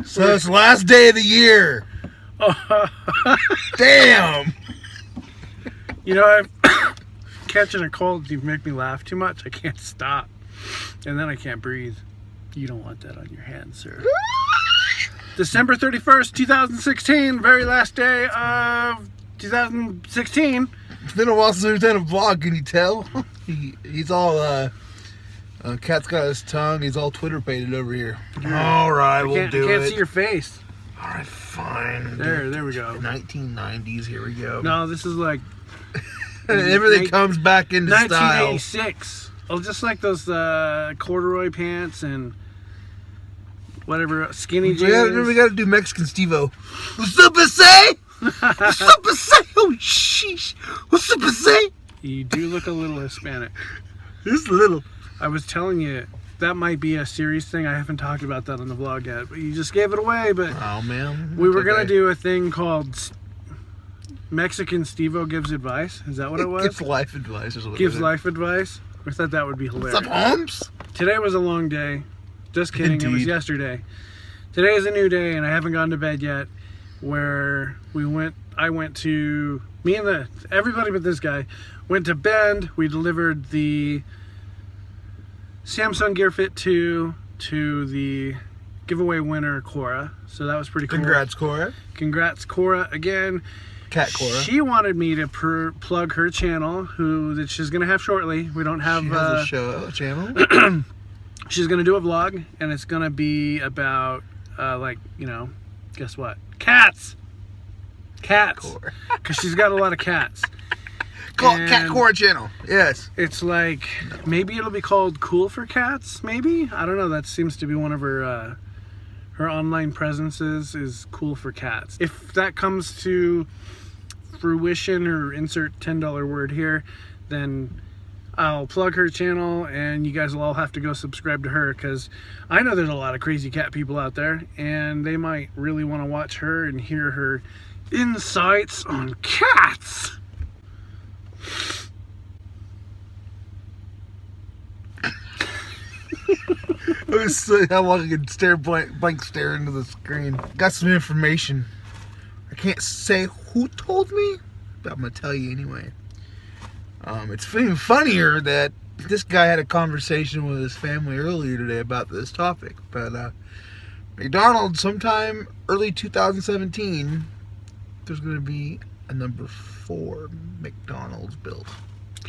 So it's the last day of the year. Damn. You know, I'm catching a cold. You make me laugh too much. I can't stop. And then I can't breathe. You don't want that on your hands, sir. December 31st, 2016. Very last day of 2016. It's been a while since we've done a vlog. Can you tell? He's all, Cat's got his tongue. He's all Twitter painted over here. All right, we'll do it. I can't see your face. All right, fine. There we go. 1990s. Here we go. No, this is like everything comes back into 1986. style. Oh, just like those corduroy pants and whatever skinny jeans. We got to do Mexican Stevo. What's up, say? What's up, say? Oh, sheesh. What's up, say? You do look a little Hispanic. Just a little. I was telling you, that might be a serious thing. I haven't talked about that on the vlog yet, but you just gave it away. But oh, man. We were going to do a thing called Mexican Stevo Gives Advice. Is that what it was? Gives life advice. Gives life advice. I thought that would be hilarious. What's up, Holmes? Today was a long day. Just kidding. Indeed. It was yesterday. Today is a new day, and I haven't gone to bed yet. Where I went to, everybody but this guy, went to Bend. We delivered the Samsung Gear Fit 2 to the giveaway winner, Cora. So that was pretty cool. Congrats, Cora. Congrats, Cora, again. Cat Cora. She wanted me to plug her channel, that she's going to have shortly. We don't have... She has a channel? She's going to do a vlog, and it's going to be about, guess what? Cats! Because she's got a lot of cats. Call it Cat Cora channel. Yes. It's like, maybe it'll be called Cool for Cats, maybe? I don't know. That seems to be one of her online presences is Cool for Cats. If that comes to fruition, or insert $10 word here, then I'll plug her channel, and you guys will all have to go subscribe to her, because I know there's a lot of crazy cat people out there, and they might really want to watch her and hear her insights on cats. It was so how long I could blank stare into the screen. Got some information. I can't say who told me, but I'm gonna tell you anyway. It's even funnier that this guy had a conversation with his family earlier today about this topic. But McDonald's, sometime early 2017, there's going to be a number 4 McDonald's built.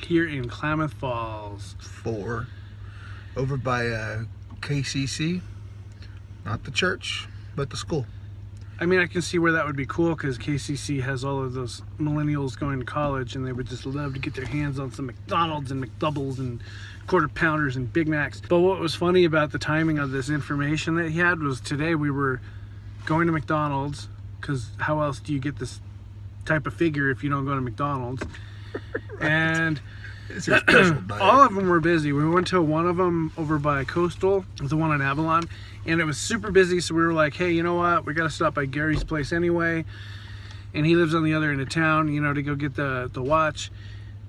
Here in Klamath Falls. 4. Over by KCC. Not the church, but the school. I mean, I can see where that would be cool, because KCC has all of those millennials going to college, and they would just love to get their hands on some McDonald's and McDoubles and Quarter Pounders and Big Macs. But what was funny about the timing of this information that he had was today we were going to McDonald's, because how else do you get this type of figure if you don't go to McDonald's? Right. And all of them were busy. We went to one of them over by Coastal, the one on Avalon, and it was super busy. So we were like, hey, you know what? We got to stop by Gary's place anyway. And he lives on the other end of town, to go get the watch.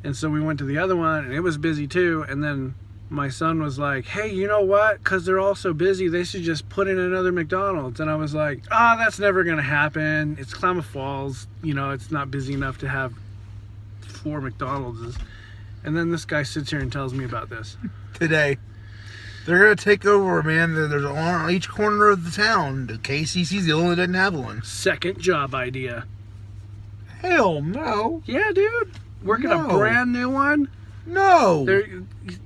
And so we went to the other one, and it was busy too. And then my son was like, hey, you know what? Because they're all so busy, they should just put in another McDonald's. And I was like, that's never going to happen. It's Klamath Falls. It's not busy enough to have 4 McDonald's. And then this guy sits here and tells me about this. Today. They're going to take over, man. There's one on each corner of the town. The KCC's the only that doesn't have one. Second job idea. Hell no. Yeah, dude. Working a brand new one? No.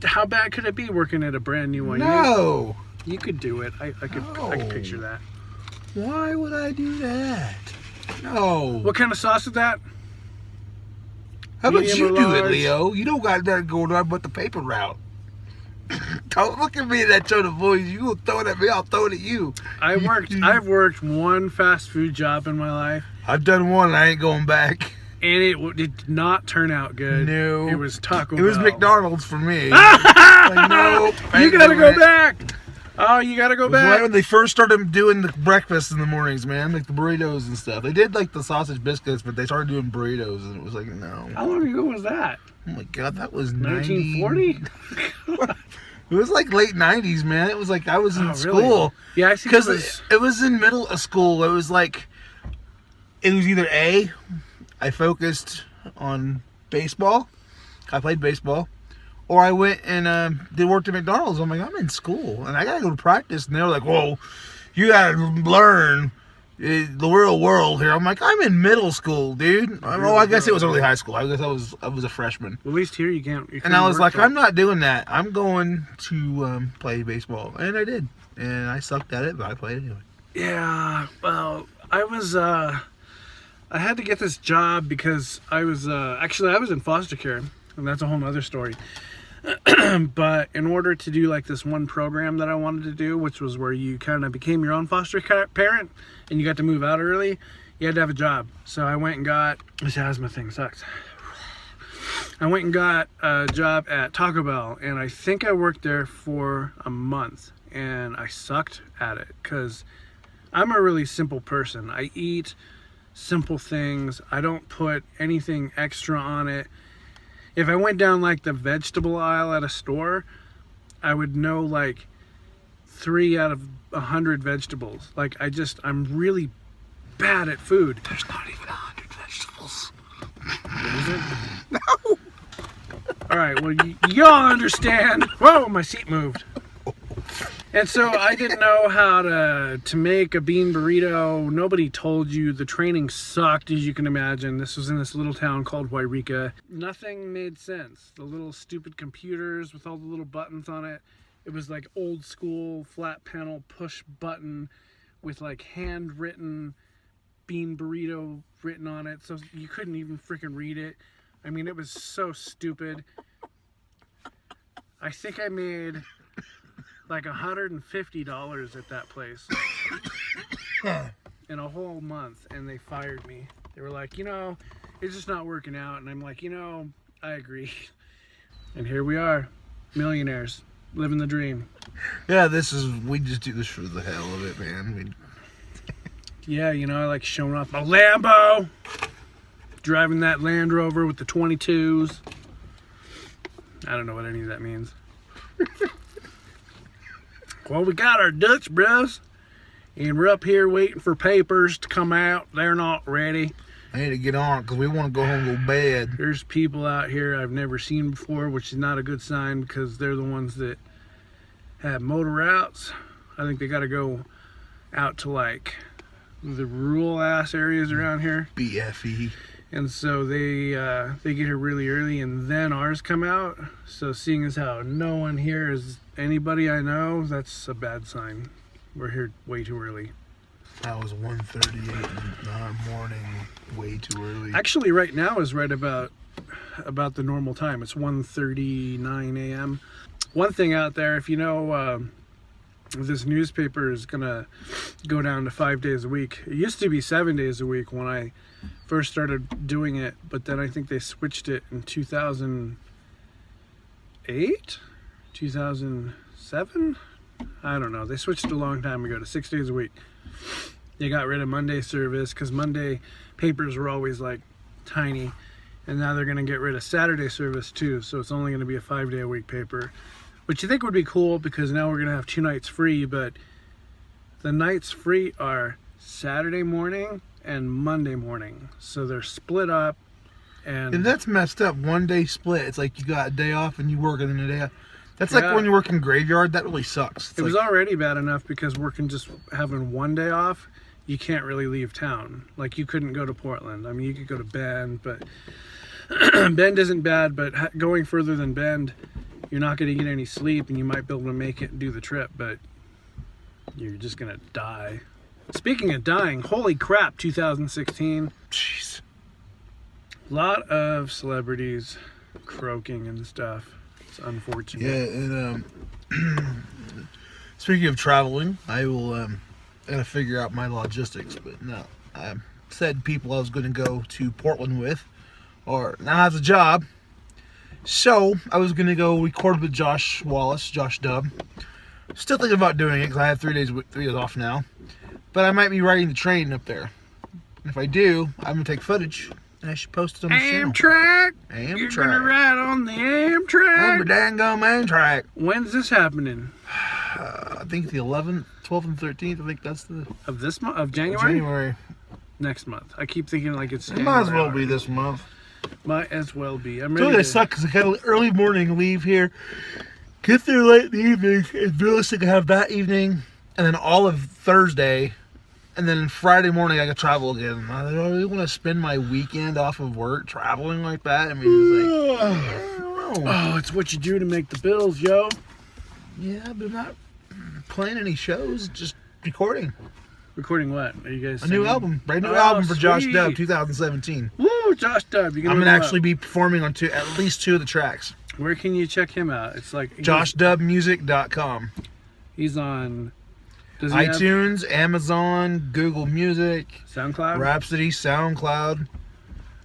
How bad could it be working at a brand new one? No. You could do it. I could picture that. Why would I do that? No. What kind of sauce is that? How about you do it, Leo? You don't got that going on but the paper route. Don't look at me in that tone of voice. You will throw it at me, I'll throw it at you. I've worked one fast food job in my life. I've done one and I ain't going back. And it did not turn out good. No. It was Taco Bell. It was McDonald's for me. Like, nope. You gotta go back. Oh, you gotta go back. Right when they first started doing the breakfast in the mornings, man, like the burritos and stuff. They did like the sausage biscuits, but they started doing burritos, and it was like, no. How long ago was that? Oh my God, that was 1940. It was like late 90s, man. It was like I was in Really? school. Yeah, I think Because it was in middle of school. It was like, it was either A, I focused on baseball. I played baseball. Or I went and did work at McDonald's. I'm like, I'm in school and I gotta go to practice. And they were like, whoa, you gotta learn the real world here. I'm like, I'm in middle school, dude. Oh, I guess it was early high school. I guess I was a freshman. At least here you can't. And I was like, I'm not doing that. I'm going to play baseball. And I did. And I sucked at it, but I played anyway. Yeah, well, I was, I had to get this job because I was, actually I was in foster care, and that's a whole nother story. But in order to do like this one program that I wanted to do, which was where you kind of became your own foster parent and you got to move out early, you had to have a job. So I went and got, this asthma thing sucks. I went and got a job at Taco Bell, and I think I worked there for a month, and I sucked at it because I'm a really simple person. I eat simple things. I don't put anything extra on it. If I went down like the vegetable aisle at a store, I would know like 3 out of 100 vegetables. Like I'm really bad at food. There's not even 100 vegetables. Is it? No. All right, well, y'all understand. Whoa, my seat moved. And so I didn't know how to make a bean burrito. Nobody told you. The training sucked, as you can imagine. This was in this little town called Wairika. Nothing made sense. The little stupid computers with all the little buttons on it. It was like old school flat panel push button with like handwritten bean burrito written on it. So you couldn't even freaking read it. I mean, it was so stupid. I think I made like $150 at that place in a whole month, and they fired me. They were like, it's just not working out. And I'm like, I agree. And here we are, millionaires, living the dream. Yeah, we just do this for the hell of it, man. Yeah, I like showing off my Lambo, driving that Land Rover with the 22s. I don't know what any of that means. Well, we got our Dutch bros, and we're up here waiting for papers to come out. They're not ready. I need to get on it because we want to go home and go to bed. There's people out here I've never seen before, which is not a good sign because they're the ones that have motor routes. I think they got to go out to like the rural ass areas around here. BFE. And so they get here really early, and then ours come out. So seeing as how no one here is anybody I know, that's a bad sign. We're here way too early. That was 1:38 in the morning, way too early. Actually, right now is right about the normal time. It's 1:39 a.m. One thing out there, if you know, this newspaper is gonna go down to 5 days a week. It used to be 7 days a week when I first started doing it, but then I think they switched it in 2008, 2007. I don't know. They switched a long time ago to 6 days a week. They got rid of Monday service because Monday papers were always like tiny, and now they're going to get rid of Saturday service too, so it's only going to be a 5 day a week paper, which you think would be cool because now we're going to have 2 nights free. But the nights free are Saturday morning and Monday morning, so they're split up. And that's messed up. 1 day split. It's like you got a day off and you work and then a day off. That's like when you work in graveyard. That really sucks. It was already bad enough because having 1 day off, you can't really leave town. Like, you couldn't go to Portland. I mean, you could go to Bend, but Bend isn't bad, but going further than Bend, you're not going to get any sleep, and you might be able to make it and do the trip, but you're just going to die. Speaking of dying, holy crap, 2016. Jeez. A lot of celebrities croaking and stuff. It's unfortunate. Yeah, and speaking of traveling, I will gotta figure out my logistics. But no, I said people I was going to go to Portland with, or now has a job. So I was going to go record with Josh Dub. Still thinking about doing it because I have 3 days off now. But I might be riding the train up there. And if I do, I'm gonna take footage I should post it on the channel. Amtrak. Amtrak. You're gonna ride on the I'm a Amtrak. dang gum Amtrak. When's this happening? I think the 11th, 12th, and 13th. I think that's the Of this month? Of January? January. Next month. I keep thinking like it's It January. might as well be this month. Might as well be. I'm It's ready really to... suck because I got an early morning leave here, get there late in the evening, and realistically have that evening, and then all of Thursday, and then Friday morning I got to travel again. I don't really want to spend my weekend off of work traveling like that. I mean, it's like, I don't know. Oh, it's what you do to make the bills, yo. Yeah, but I'm not playing any shows, just recording. Recording what? Are you guys A new singing? album, brand new Oh, album for Josh sweet. Dub, 2017. Woo, Josh Dub. You I'm look gonna him actually up. be performing on at least 2 of the tracks. Where can you check him out? It's like JoshDubMusic.com. He's on. Does he have iTunes, Amazon, Google Music, SoundCloud? Rhapsody, SoundCloud.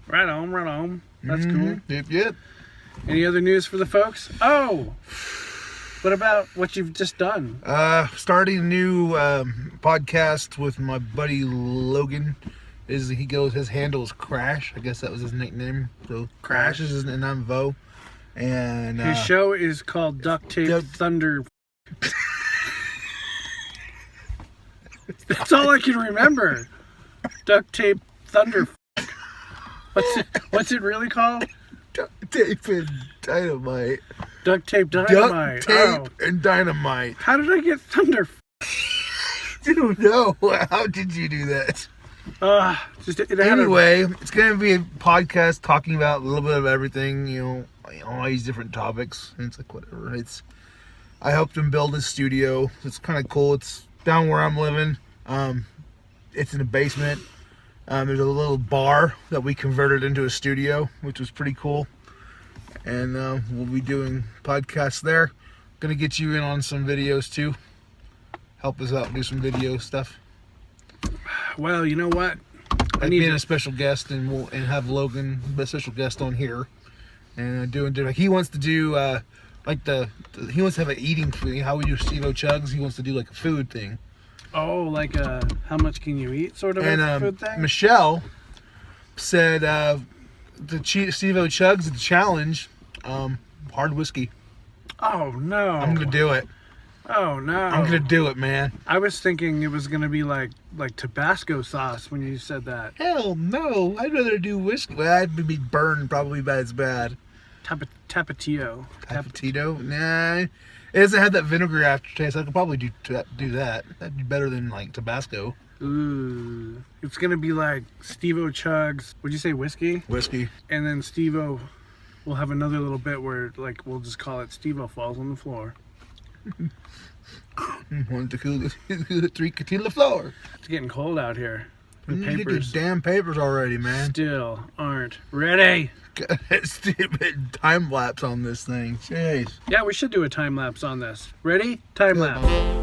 Right on, right on. That's cool. Yep. Any other news for the folks? Oh, what about what you've just done? Starting a new podcast with my buddy Logan. His handle is Crash. I guess that was his nickname. So Crash is his, and I'm Vo. And His show is called Duct Tape Duck- Thunder. That's all I can remember. Duct Tape Thunder. What's it really called? Duct Tape and Dynamite. Duct Tape Dynamite. Duct Tape and Dynamite. How did I get Thunder? I don't know. How did you do that? It had Anyway, it's going to be a podcast talking about a little bit of everything, all these different topics. And it's like, whatever. I helped him build his studio. It's kind of cool. It's down where I'm living. It's in a basement. There's a little bar that we converted into a studio, which was pretty cool. And we'll be doing podcasts there. Going to get you in on some videos too. Help us out, do some video stuff. Well, you know what? I'd be a special guest, and we'll have Logan, the special guest, on here, and like he wants to do he wants to have an eating thing. How we do Stevo Chugs, he wants to do like a food thing. Oh, like how much can you eat sort of And a food thing? Michelle said the Stevo Chugs, the challenge, hard whiskey. Oh no! I'm gonna do it. Oh no! I'm gonna do it, man. I was thinking it was gonna be like Tabasco sauce when you said that. Hell no! I'd rather do whiskey. Well, I'd be burned probably as bad. Tapatio. Tapatito? Nah. It doesn't have that vinegar aftertaste. I could probably do that. That'd be better than like Tabasco. Ooh. It's gonna be like Stevo Chugs. Would you say whiskey? Whiskey. And then Stevo will have another little bit where like we'll just call it Stevo falls on the floor. 1 tequila, 3 to the floor. It's getting cold out here. The You get your papers damn papers already, man. still aren't ready. Got that stupid time lapse on this thing. Jeez. Yeah, we should do a time lapse on this. Ready? Time lapse.